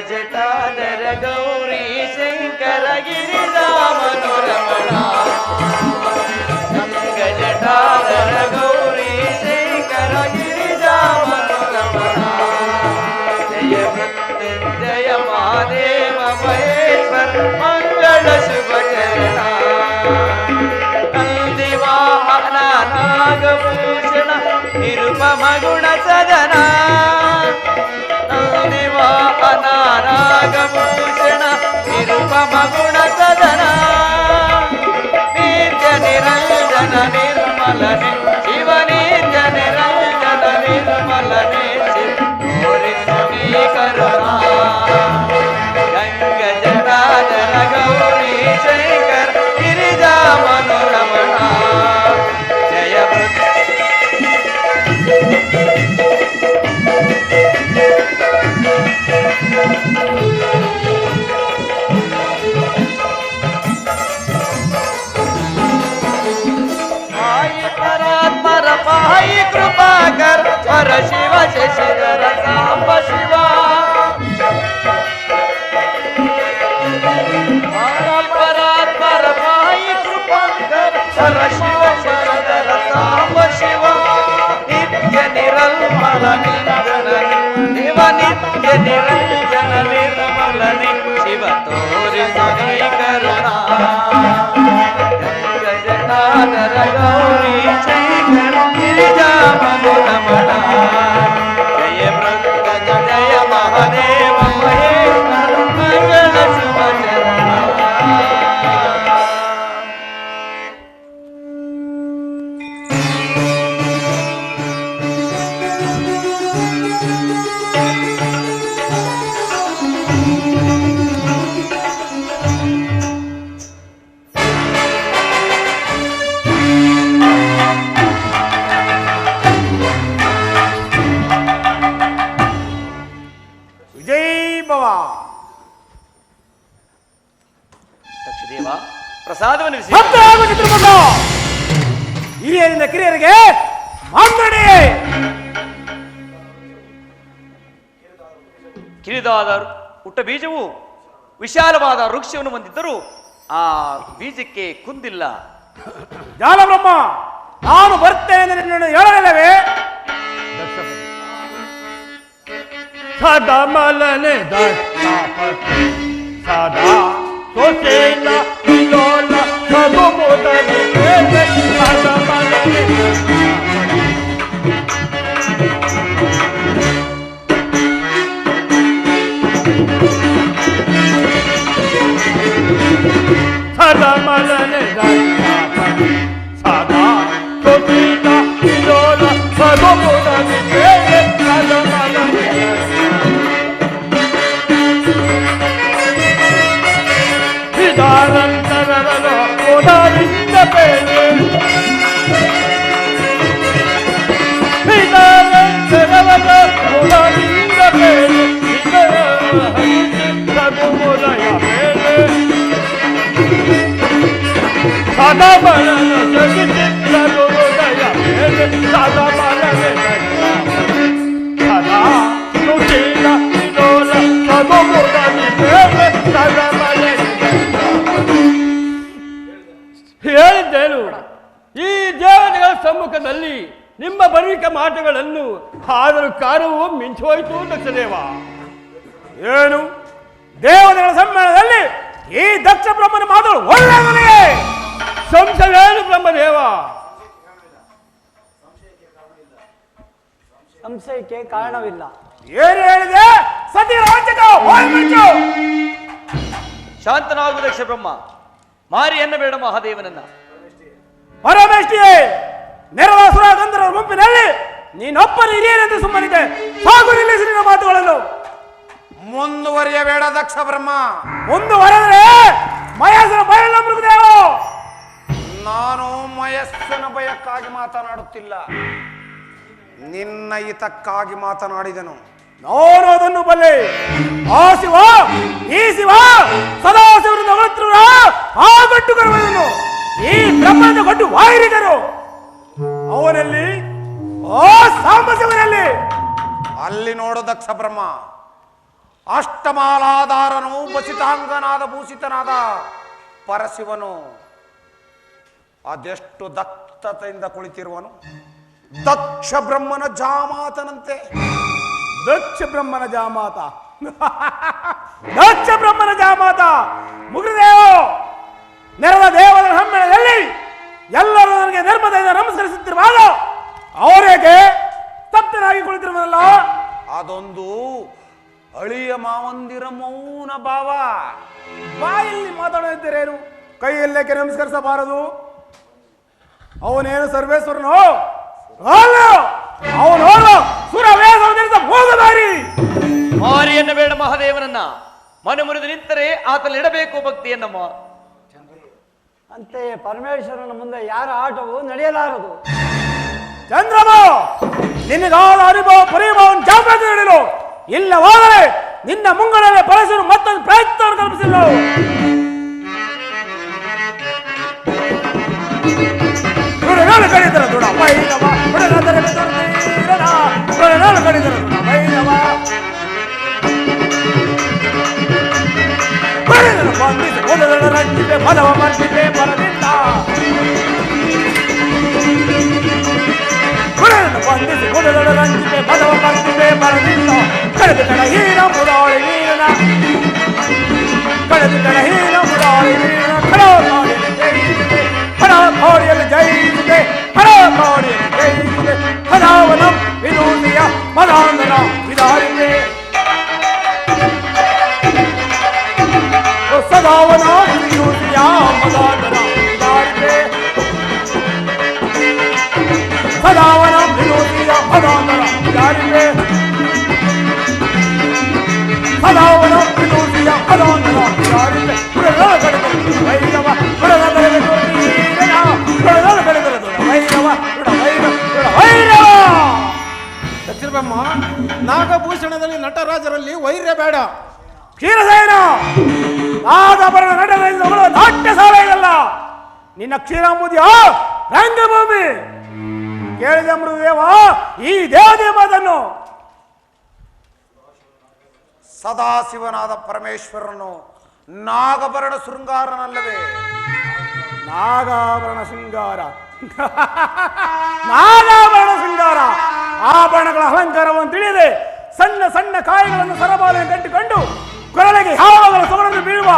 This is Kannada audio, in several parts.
ಜಟಾಧರ ಗೌರಿ ಶಂಕರ ಗಿರಿಜಾಮನುರಮಣ ಗಂಗ ಜಟಾಧರ ಗೌರಿ ಶಂಕರ ಗಿರಿಜಾಮನುರಮಣ ಜಯ ಮೃತ್ಯುಂಜಯ ಮಹಾದೇವ ಮಹೇಶ್ವರ ಮಂಗಳ ಶುಭ ಚರಣ ನಂದಿವಾಹನ ನಾಗಭೂಷಣ ನಿರುಪಮ ಗುಣ ಸದನ ನಂದಿವಾಹನ ನಾಗಭೂಷಣ ನಿರುಪಮ ಗುಣ ಸದನ ನಿತ್ಯ ನಿರಂಜನ ನಿರ್ಮಲನೆ ಶಿವ ನಿತ್ಯ ನಿರಂಜನ ನಿರ್ಮಲನೆ ಶಿವ ಕರುಣಾ ಗಂಗ ಜಟಾಧರ ಗೌರಿ ಶಂಕರ ಗಿರಿಜಾಮನುರಮಣ ಜಯ ಪರಾತ್ಮರ ಪಾಯಿ ಕೃಪಾಕರ ಹರ ಶಿವ ಶಶಿಧರ ಸಾಂಬ ಶಿವ ಪರಾತ್ಮರ ಪಾಯಿ ಕೃಪಾಕರ ಹರ ಶಿವ ಶಶಿಧರ ಸಾಂಬ ಶಿವ ನಿತ್ಯ ನಿರಂಜನ ಶಿವ ನಿತ್ಯ ನಿರಂಜನ ನಿರ್ಮಲನೆ ಶಿವ ತೋರಿಸೈ ಕರುಣಾ ಗಂಗ ಜಟಾಧರ ಗೌರಿ ಶಂಕರ ಗಿರಿಜಾಮನುರಮಣ ಜಯ ಮೃತ್ಯುಂಜಯ ಜಯ ಮಹಾದೇವ ಮಹೇಶ್ವರ ಮಂಗಳ ಶುಭ ಚರಣ ಪ್ರಸಾದವನ್ನು ಹಿರಿಯರಿಂದ ಕಿರಿಯರಿಗೆ ಮಾತನಾಡಿ. ಕಿರಿದಾದ ಪುಟ್ಟ ಬೀಜವು ವಿಶಾಲವಾದ ವೃಕ್ಷವನ್ನು ಹೊಂದಿದ್ದರೂ ಆ ಬೀಜಕ್ಕೆ ಕುಂದಿಲ್ಲ. ಜಾಲಬ್ರಹ್ಮ, ನಾನು ಬರ್ತೇನೆ ನಿನ್ನನ್ನು ಹೇಳಲಿಲ್ಲವೇ? ಸದಾ ಮಲನೆ ಸದಾ ಸೋಸೇನ ವಿಲೋಲ ಸಬು ಮೋದನೆ ಸದಾ ಮಲನೆ ಸದಾ ಮಲನೆ ಸದಾ ಸೋಸೇನ ವಿಲೋಲ ಸಬು ಮೋದನೆ ಸದಾ ಮಲನೆ ನಿದಾನಂತರರ ಓದಾರಿಂದ ಬೇರೆ ನಿದಾನಂತರರ ಓದಾರಿಂದ ಬೇರೆ ಸಗುಮೋದಯ ಬೇರೆ ಸದಾ ಬಲನ ಜಗಿಸಿ ಸಗುಮೋದಯ ಬೇರೆ ಸದಾ ಬಲನೆ ಸದಾ ಸುಶೀಲ ವಿಲೋಲ ಸಗುಮೋದಯ ಬೇರೆ ಸದಾ ಬಲನೆ ಹೇಳಿದ್ದೇನು. ಈ ದೇವತೆಗಳ ಸಮ್ಮುಖದಲ್ಲಿ ನಿಮ್ಮ ಬರುವಿಕೆ ಮಾತುಗಳನ್ನು ಆದರೂ ಕಾರ್ಯವೂ ಮಿಂಚೋಯ್ತು ದಕ್ಷದೇವ. ಏನು ದೇವತೆಗಳ ಸಮ್ಮೇಳನದಲ್ಲಿ ಈ ದಕ್ಷ ಬ್ರಹ್ಮನ ಮಾತುಗಳು ಒಳ್ಳೆಯದನೇ ಸಂಶಯವೇನು ಬ್ರಹ್ಮದೇವ? ಸಂಶಯಕ್ಕೆ ಕಾರಣವಿಲ್ಲ. ಏನು ಹೇಳಿದೆ? ಸತಿ ರೋಚಕ ಶಾಂತನಾಗು ದಕ್ಷ ಬ್ರಹ್ಮ, ಮಾರಿಯನ್ನ ಬೇಡ ಮಹಾದೇವನನ್ನ. ಪರಮೇಷ್ಟಿಯೇ, ನೆರವಾಸುರ ಗಂಧರ್ವರ ಗುಂಪಿನಲ್ಲಿ ನೀನೊಬ್ಬನ ಹಿರಿಯರೆಂದು ಸುಮ್ಮನಿದೆ. ಸಾಗು ನಿಲ್ಲಿಸಿ ನಿನ್ನ ಮಾತುಗಳನ್ನು. ಮುಂದುವರಿಯಬೇಡ ದಕ್ಷ ಬ್ರಹ್ಮ. ಮುಂದುವರೆದರೆ ಮಯಸ್ಸನ ಬಯಲ ಮೃಗದೇವ. ನಾನು ಮಯಸ್ಸನ ಭಯಕ್ಕಾಗಿ ಮಾತನಾಡುತ್ತಿಲ್ಲ, ನಿನ್ನ ಹಿತಕ್ಕಾಗಿ ಮಾತನಾಡಿದನು. ನಾನು ಅದನ್ನು ಬಲ್ಲೆ. ಆ ಶಿವ, ಈ ಶಿವ ಸದಾ ಶಿವರಿಂದ ಹೊರತ್ರ ಆ ಗಟ್ಟು ಕರುವನ್ನು ಈ ಬ್ರಹ್ಮದ ಗಟ್ಟು ವಾಯಿರಿದರು. ಅವನಲ್ಲಿ ಆ ಸಾಂಬಶಿವನಲ್ಲಿ ಅಲ್ಲಿ ನೋಡು ದಕ್ಷ ಬ್ರಹ್ಮ, ಅಷ್ಟಮಾಲಾಧಾರನು ಬಸಿತಾಂಗನಾದ ಭೂಷಿತನಾದ ಪರಶಿವನು ಅದೆಷ್ಟು ದಕ್ಷತೆಯಿಂದ ಕುಳಿತಿರುವನು. ದಕ್ಷ ಬ್ರಹ್ಮನ ಜಾಮಾತನಂತೆ. ದಕ್ಷ ಬ್ರಹ್ಮನ ಜಾಮಾತ ದಕ್ಷ ಬ್ರಹ್ಮನ ಜಾಮಾತ ಮುಗಿದೇವ ನೆರೆದ ದೇವರ ಸಮ್ಮೇಳನದಲ್ಲಿ ಎಲ್ಲರೂ ನನಗೆ ನಿರ್ಮತೆಯಿಂದ ನಮಸ್ಕರಿಸುತ್ತಿರುವಾಗ ಅವರಿಗೆ ತಪ್ತನಾಗಿ ಕುಳಿತಿರುವುದಲ್ಲ. ಅದೊಂದು ಅಳಿಯ ಮಾವಂದಿರ ಮೌನ ಭಾವ. ಬಾಯಲ್ಲಿ ಮಾತಾಡುತ್ತಿದ್ದೇರೇನು, ಕೈಯಲ್ಲೇಕೆ ನಮಸ್ಕರಿಸಬಾರದು? ಅವನೇನು ಸರ್ವೇಶ್ವರನು? ಅವನು ಸುರವೇದ ಹೋಗದಾರಿ. ಮಾರಿಯನ್ನ ಬೇಡ ಮಹಾದೇವನನ್ನ ಮನೆ ಮುರಿದು ನಿಂತರೆ ಆತಲ್ಲಿ ಇಡಬೇಕು ಭಕ್ತಿಯನ್ನಮ್ಮ. ಅಂತೆಯೇ ಪರಮೇಶ್ವರನ ಮುಂದೆ ಯಾರ ಆಟವು ನಡೆಯಲಾರದು. ಚಂದ್ರಮ, ನಿನಗಾದ ಅನುಭವ ಪರಿಭವನ ಜಾಗೃತಿ ನೀಡಲು, ಇಲ್ಲವಾದರೆ ನಿನ್ನ ಮುಂಗಡಲೆ ಪರಶುರು ಮತ್ತೊಂದು ಪ್ರಯತ್ನವನ್ನು ಕಲ್ಪಿಸಿಲ್ಲ. ಕಡಿದರ ದುಡ ಭೈರವ ಕಡಿದರ ದುಡ ಭೈರವ ಬಂದಿದೆ ಮೊದಲ ರಂಜಿತೆ ಪದವ ಬರ್ತಿದೆ ಬರದಿಂದ ಬಂದಿದೆ ಮೊದಲ ರಂಜಿತೆ ಪದವ ಬರ್ತಿದೆ ಬರದಿಂದ ಕಳೆದು ಕಡ ಹೀನ ಮುದಾಳಿ ನೀರನ ಕಳೆದು ಕಡ ಹೀನ ಮುದಾಳಿ ನೀರನ ಖಡಾಖೋಡಿಯಲ್ಲಿ ಜಯಿಸಿದೆ ಖಡಾಖೋಡಿಯಲ್ಲಿ ಜಯಿಸಿದೆ ಸದಾವನಂ ವಿನೂತಿಯ ಮದಾಂಧನ ವಿಧಾರಿದೆ ಸದಾವನ ವಿನೂತಿಯ ಮದಾಂಧನ ವಿಧಾರಿದೆ ಸದಾವನ ವಿನೂತಿಯ ಮದಾಂಧನ ವಿಧಾರಿದೆ ಸದಾವನ ವಿನೂತಿಯ ಮದಾಂಧನ ವಿಧಾರಿದೆ ವೈರವ ದಕ್ಷಿಣ ಬ್ರಹ್ಮ, ನಾಗಭೂಷಣದಲ್ಲಿ ನಟರಾಜರಲ್ಲಿ ವೈರ್ಯ ಬೇಡ. ಕ್ಷೀರಸೇನ ನಾಗಭರಣ ನಟರಲ್ಲಿ ನಾಟ್ಯ ಶಾಲೆ ಇದಲ್ಲ, ನಿನ್ನ ಕ್ಷೀರಾಂಬುದಿಯ ರಂಗಭೂಮಿ. ಕೇಳಿದ ಮೃದೇವ ಈ ದೇವದೇವದನ್ನು. ಸದಾಶಿವನಾದ ಪರಮೇಶ್ವರನು ನಾಗಭರಣ ಶೃಂಗಾರನಲ್ಲವೇ? ನಾಗಾಭರಣ ಶೃಂಗಾರ ನಾಗಾಭರಣ ಶೃಂಗಾರ ಆಭರಣಗಳ ಅಲಂಕಾರವನ್ನು ತಿಳಿಯದೆ ಸಣ್ಣ ಸಣ್ಣ ಕಾಯಿಗಳನ್ನು ಸರಬಾಲೆಯನ್ನು ಕಟ್ಟಿಕೊಂಡು ಕೊರಳಿಗೆ ಯಾವಾಗಲೂ ಸೊಗಡನ್ನು ಬೀಳುವ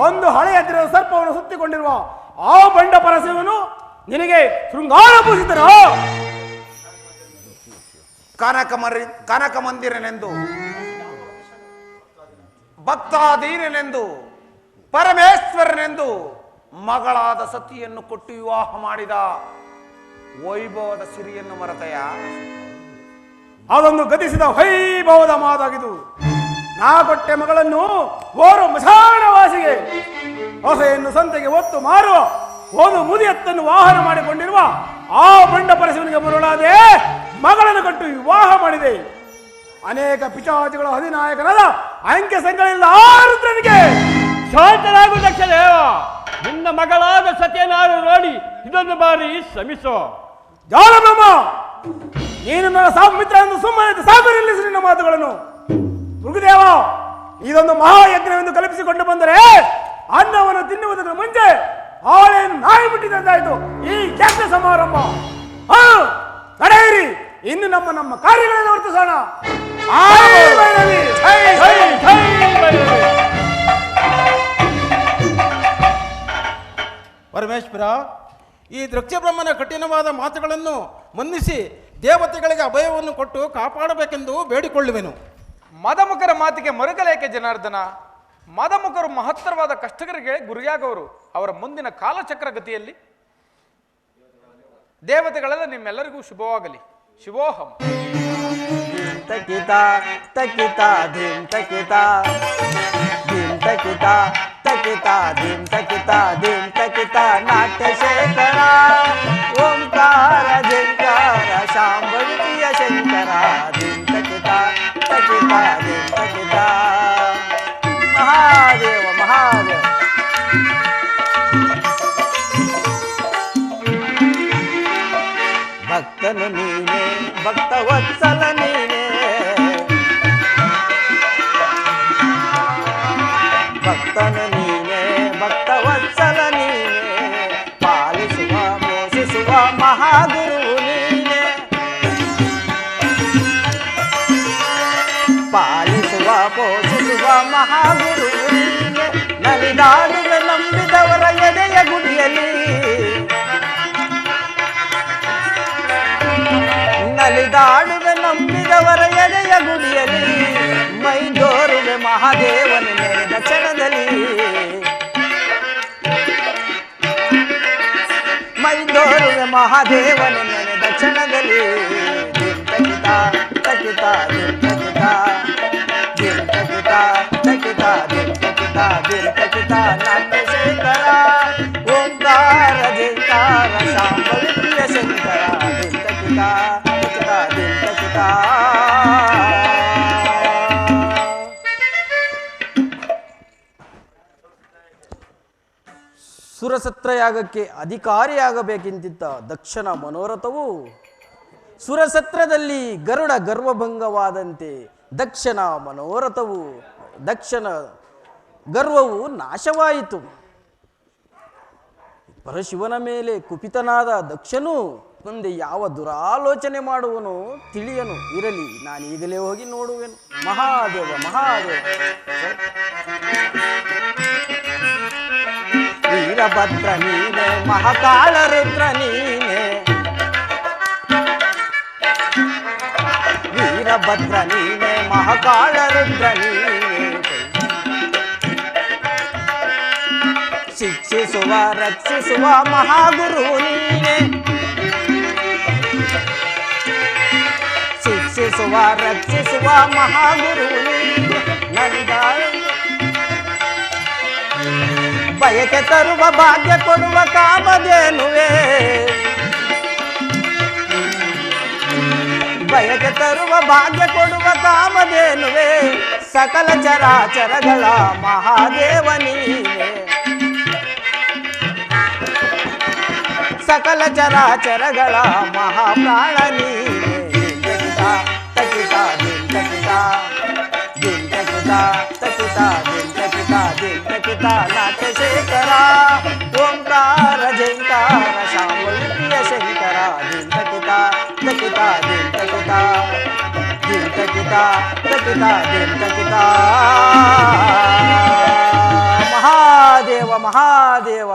ಒಂದು ಹಳೆಯ ದಿನದ ಸರ್ಪವನ್ನು ಸುತ್ತಿಕೊಂಡಿರುವ ಆ ಬಂಡ ಪರಶಿವನು ನಿನಗೆ ಶೃಂಗಾರ ಪೂಜಿತನು. ಕನಕ ಮಂದಿರನೆಂದು ಭಕ್ತಾಧೀನನೆಂದು ಪರಮೇಶ್ವರನೆಂದು ಮಗಳಾದ ಸತಿಯನ್ನು ಕೊಟ್ಟು ವಿವಾಹ ಮಾಡಿದ ವೈಭವದ ಸಿರಿಯನ್ನು ಮರೆತೆಯ? ಅದೊಂದು ಗತಿಸಿದ ವೈಭವದ ಮಾತಾಗಿದು. ನಾ ಕೊಟ್ಟೆ ಮಗಳನ್ನು ಓರು ಮಶಾಣವಾಸಿಗೆ ಹೊಸೆಯನ್ನು ಸಂತೆಗೆ ಒತ್ತು ಮಾರುವ ಒಂದು ಮುದಿಯತ್ತನ್ನು ವಾಹನ ಮಾಡಿಕೊಂಡಿರುವ ಆ ಬಂಡ ಪರಶಿವನಿಗೆ ಮರುಳಾದೆ ಮಗಳನ್ನು ಕೊಟ್ಟು ವಿವಾಹ ಮಾಡಿದೆ. ಅನೇಕ ಪಿಚಾಚಿಗಳ ಅಧಿನಾಯಕನಾದ ಅಂಕೆ ಸಂಖ್ಯೆಗಳಿಂದ ಆರುದ್ರನಿಗೆ ಶಾಂತರಾಗು ದಕ್ಷದೇವ. ನಿನ್ನ ಮಗಳಾದ ಸತ್ಯನಾರು ನೋಡಿ ಇದೊಂದು ಬಾರಿ ಶ್ರಮಿಸೋ. ಜಾಲಬ್ರಹ್ಮ, ನೀನು ನನ್ನ ಮಿತ್ರ ಎಂದು ಸುಮ್ಮನೆ ಸಾಕು ನಿಲ್ಲಿಸಿ ನಿನ್ನ ಮಾತುಗಳನ್ನು. ಮೃಗದೇವ, ಇದೊಂದು ಮಹಾಯಜ್ಞವೆಂದು ಕಲ್ಪಿಸಿಕೊಂಡು ಬಂದರೆ ಅನ್ನವನ್ನು ತಿನ್ನುವುದಕ್ಕೆ ಮುಂಚೆ ಅವಳೇನು ನಾಯಿ ಬಿಟ್ಟಿದ್ದಾಯ್ತು ಈ ಯಜ್ಞ ಸಮಾರಂಭ. ನಡೆಯಿರಿ, ಇನ್ನು ನಮ್ಮ ಕಾರ್ಯಗಳನ್ನು ವರ್ತಿಸೋಣ. ಪರಮೇಶ್ವರ, ಈ ದಕ್ಷಬ್ರಹ್ಮನ ಕಠಿಣವಾದ ಮಾತುಗಳನ್ನು ಮನ್ನಿಸಿ ದೇವತೆಗಳಿಗೆ ಅಭಯವನ್ನು ಕೊಟ್ಟು ಕಾಪಾಡಬೇಕೆಂದು ಬೇಡಿಕೊಳ್ಳುವೆನು. ಮದಮುಖರ ಮಾತಿಗೆ ಮರುಗಲೇಕೆ ಜನಾರ್ದನ? ಮದಮುಖರು ಮಹತ್ತರವಾದ ಕಷ್ಟಕರಿಗೆ ಗುರಿಯಾಗವರು. ಅವರ ಮುಂದಿನ ಕಾಲಚಕ್ರ ಗತಿಯಲ್ಲಿ ದೇವತೆಗಳೆಲ್ಲ ನಿಮ್ಮೆಲ್ಲರಿಗೂ ಶುಭವಾಗಲಿ. ಶಿವೋಹಂ. ತಕಿತಾ ತಕಿತಾ ಧೀಂ ತಕಿತಾ ಧೀಂ ತಕಿತಾ ತಕಿತಾ ಧೀಂ ತಕಿತಾ ಧೀಂ ತಕಿತಾ ನಾಟ್ಯಶೇಖರ ಓಂಕಾರ ಧಿಂಕಾರ ಶಾಂಭವಿಯ ಶಂಕರ ಧೀಂ ತಕಿತಾ ತಕಿತಾ ಧೀಂ ತಕಿತಾ. ಮಹಾದೇವ ಮಹಾದೇವ. ಭಕ್ತನು ನೀನೇ, ಭಕ್ತ ವತ್ಸಲ ನೀನೇ, ಮಹಾಗುರು ನೀನೆ ಪಾಲಿಸುವ ಪೋಷಿಸುವ ಮಹಾಗುರು ನೀನೆ ನಲಿದಾಡುವೆ ನಂಬಿದವರ ಎದೆಯ ಗುಡಿಯಲ್ಲಿ ನಲಿದಾಡುವೆ ನಂಬಿದವರ ಎದೆಯ ಗುಡಿಯಲ್ಲಿ ಮೈದೋರುವೆ ಮಹಾದೇವನ ನೆನೆದ ಕ್ಷಣದಲ್ಲಿ ಮೈದೋರುವೆ ಮಹಾದೇವನ ನೆನೆದ ಕ್ಷಣದಲ್ಲಿ ದಿಂತಕಿತ ತಕಿತ ದಿಂತಕಿತ ದಿಂತಕಿತ ತಕಿತ ದಿಂತಕಿತ ದಿಂತಕಿತ ನಾಟ್ಯಶೇಖರ ಓಂಕಾರ ಜಿಂಕಾರ ಶಾಂಭವಿ ಪ್ರಿಯ ಶಂಕರ ದಿಂತಕಿತ ತಕಿತ ದಿಂತಕಿತ. ಸುರಸತ್ರಯಾಗಕ್ಕೆ ಅಧಿಕಾರಿಯಾಗಬೇಕೆಂದಿದ್ದ ದಕ್ಷನ ಮನೋರಥವು ಸುರಸತ್ರದಲ್ಲಿ ಗರುಡ ಗರ್ವಭಂಗವಾದಂತೆ ದಕ್ಷನ ಮನೋರಥವು ದಕ್ಷನ ಗರ್ವವು ನಾಶವಾಯಿತು. ಪರಶಿವನ ಮೇಲೆ ಕುಪಿತನಾದ ದಕ್ಷನು ಮುಂದೆ ಯಾವ ದುರಾಲೋಚನೆ ಮಾಡುವನು ತಿಳಿಯನು. ಇರಲಿ, ನಾನು ಈಗಲೇ ಹೋಗಿ ನೋಡುವೆನು. ಮಹಾದೇವ ಮಹಾದೇವ ವೀರಭದ್ರ ನೀನೆ ಮಹಾಕಾಳ ರುದ್ರ ನೀನೆ ವೀರಭದ್ರ ನೀನೆ ಮಹಾಕಾಳ ರುದ್ರ ನೀನೆ ಶಿಕ್ಷಿಸುವ ರಕ್ಷಿಸುವ ಮಹಾಗುರು ನೀನೆ ಶಿಕ್ಷಿಸುವ ರಕ್ಷಿಸುವ ಮಹಾಗುರು ನೀನೆ ನಲಿದಾಡು ಬಯಕೆ ತರುವ ಭಾಗ್ಯ ಕೊಡುವ ಕಾಮಧೇನುವೆ ಬಯಕೆ ತರುವ ಭಾಗ್ಯ ಕೊಡುವ ಕಾಮಧೇನುವೆ ಸಕಲ ಚರಾಚರಗಳ ಮಹಾದೇವ ನೀನೆ ಸಕಲ ಚರಾಚರಗಳ ಮಹಾಪ್ರಾಣ ನೀನೆ ತಕಿತ ದಿಂತಕಿತ ದಿಂತಕಿತ ತಕಿತ ದಿಂತಕಿತ ದಿಂತಕಿತ ನಾಟ್ಯಶೇಖರ ಓಂಕಾರ ಜೈಂಕಾರ ಶಾಂಭವಿ ಪ್ರಿಯ ಶಂಕರ ದಿಂತಕಿತ ತಕಿತ ದಿಂತಕಿತ ದಿಂತಕಿತ ತಕಿತ ದಿಂತಕಿತ. ಮಹಾದೇವ ಮಹಾದೇವ.